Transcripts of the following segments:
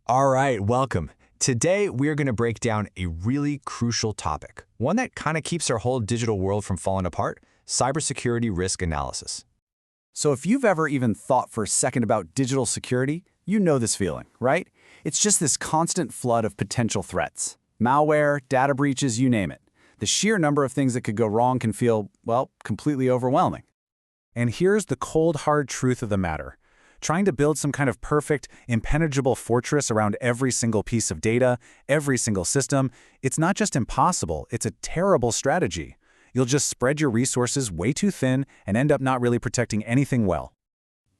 All right, welcome. Today, we are going to break down a really crucial topic, one that kind of keeps our whole digital world from falling apart: cybersecurity risk analysis. So if you've ever even thought for a second about digital security, you know this feeling, right? It's just this constant flood of potential threats. Malware, data breaches, you name it. The sheer number of things that could go wrong can feel, well, completely overwhelming. And here's the cold, hard truth of the matter. Trying to build some kind of perfect, impenetrable fortress around every single piece of data, every single system, it's not just impossible, it's a terrible strategy. You'll just spread your resources way too thin and end up not really protecting anything well.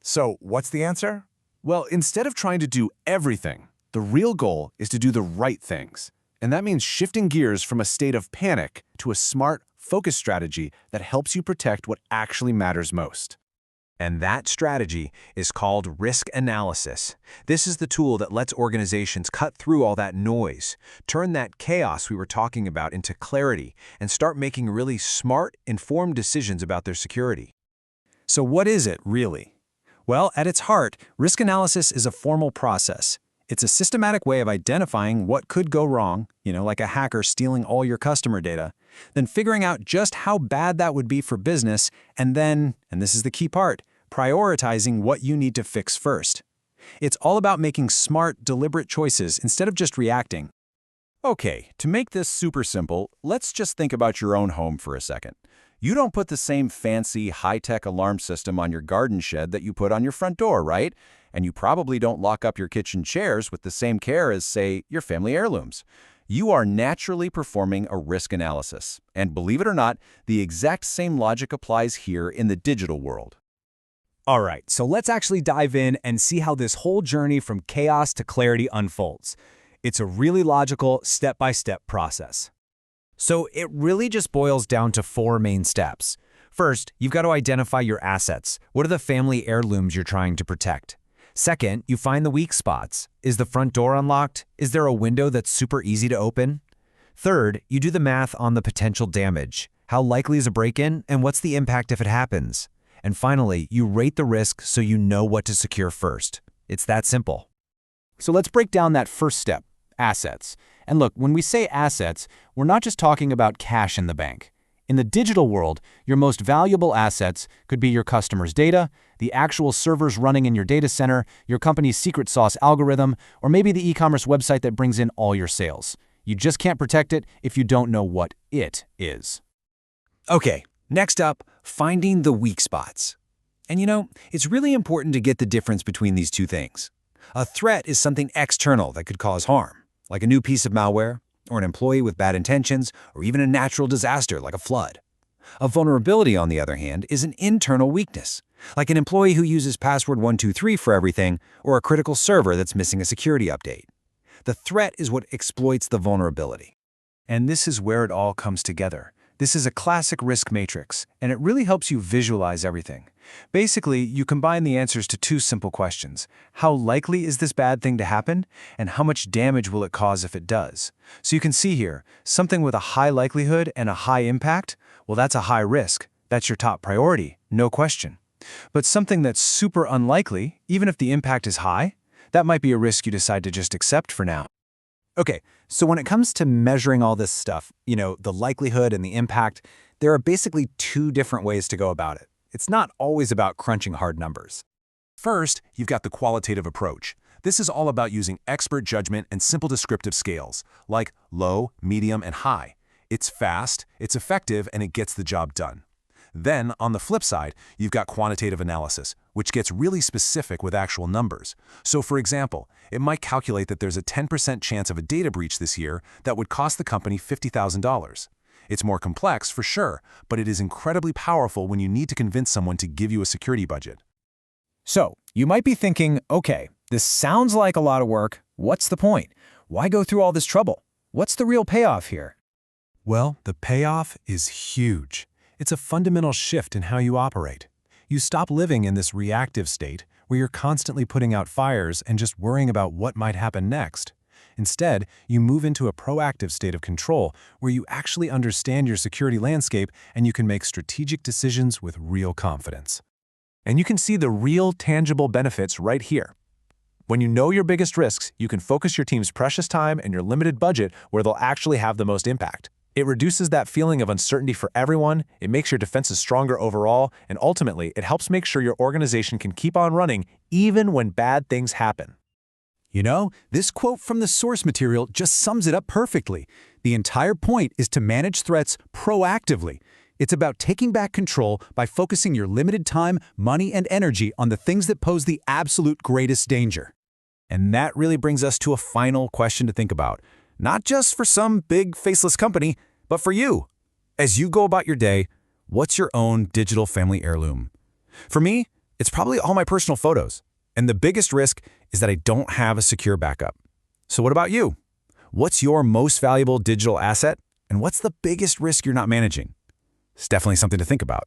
So, what's the answer? Well, instead of trying to do everything, the real goal is to do the right things. And that means shifting gears from a state of panic to a smart, focused strategy that helps you protect what actually matters most. And that strategy is called risk analysis. This is the tool that lets organizations cut through all that noise, turn that chaos we were talking about into clarity, and start making really smart, informed decisions about their security. So what is it, really? Well, at its heart, risk analysis is a formal process. It's a systematic way of identifying what could go wrong, like a hacker stealing all your customer data, then figuring out just how bad that would be for business, and then, and this is the key part, prioritizing what you need to fix first. It's all about making smart, deliberate choices instead of just reacting. Okay, to make this super simple, let's just think about your own home for a second. You don't put the same fancy, high-tech alarm system on your garden shed that you put on your front door, right? And you probably don't lock up your kitchen chairs with the same care as, say, your family heirlooms. You are naturally performing a risk analysis. And believe it or not, the exact same logic applies here in the digital world. All right, so let's actually dive in and see how this whole journey from chaos to clarity unfolds. It's a really logical, step-by-step process. So it really just boils down to 4 main steps. First, you've got to identify your assets. What are the family heirlooms you're trying to protect? Second, you find the weak spots. Is the front door unlocked? Is there a window that's super easy to open? Third, you do the math on the potential damage. How likely is a break-in, and what's the impact if it happens? And finally, you rate the risk so you know what to secure first. It's that simple. So let's break down that first step, assets. And look, when we say assets, we're not just talking about cash in the bank. In the digital world, your most valuable assets could be your customers' data, the actual servers running in your data center, your company's secret sauce algorithm, or maybe the e-commerce website that brings in all your sales. You just can't protect it if you don't know what it is. Okay, next up, finding the weak spots. And it's really important to get the difference between these two things. A threat is something external that could cause harm, like a new piece of malware, or an employee with bad intentions, or even a natural disaster like a flood. A vulnerability, on the other hand, is an internal weakness, like an employee who uses password 123 for everything, or a critical server that's missing a security update. The threat is what exploits the vulnerability. And this is where it all comes together. This is a classic risk matrix, and it really helps you visualize everything. Basically, you combine the answers to 2 simple questions. How likely is this bad thing to happen? And how much damage will it cause if it does? So you can see here, something with a high likelihood and a high impact, well, that's a high risk. That's your top priority, no question. But something that's super unlikely, even if the impact is high, that might be a risk you decide to just accept for now. Okay, so when it comes to measuring all this stuff, the likelihood and the impact, there are basically 2 different ways to go about it. It's not always about crunching hard numbers. First, you've got the qualitative approach. This is all about using expert judgment and simple descriptive scales, like low, medium, and high. It's fast, it's effective, and it gets the job done. Then, on the flip side, you've got quantitative analysis, which gets really specific with actual numbers. So, for example, it might calculate that there's a 10% chance of a data breach this year that would cost the company $50,000. It's more complex, for sure, but it is incredibly powerful when you need to convince someone to give you a security budget. So, you might be thinking, okay, this sounds like a lot of work. What's the point? Why go through all this trouble? What's the real payoff here? Well, the payoff is huge. It's a fundamental shift in how you operate. You stop living in this reactive state where you're constantly putting out fires and just worrying about what might happen next. Instead, you move into a proactive state of control where you actually understand your security landscape and you can make strategic decisions with real confidence. And you can see the real tangible benefits right here. When you know your biggest risks, you can focus your team's precious time and your limited budget where they'll actually have the most impact. It reduces that feeling of uncertainty for everyone, it makes your defenses stronger overall, and ultimately, it helps make sure your organization can keep on running even when bad things happen. You know, this quote from the source material just sums it up perfectly. The entire point is to manage threats proactively. It's about taking back control by focusing your limited time, money, and energy on the things that pose the absolute greatest danger. And that really brings us to a final question to think about. Not just for some big faceless company, but for you. As you go about your day, what's your own digital family heirloom? For me, it's probably all my personal photos. And the biggest risk is that I don't have a secure backup. So what about you? What's your most valuable digital asset? And what's the biggest risk you're not managing? It's definitely something to think about.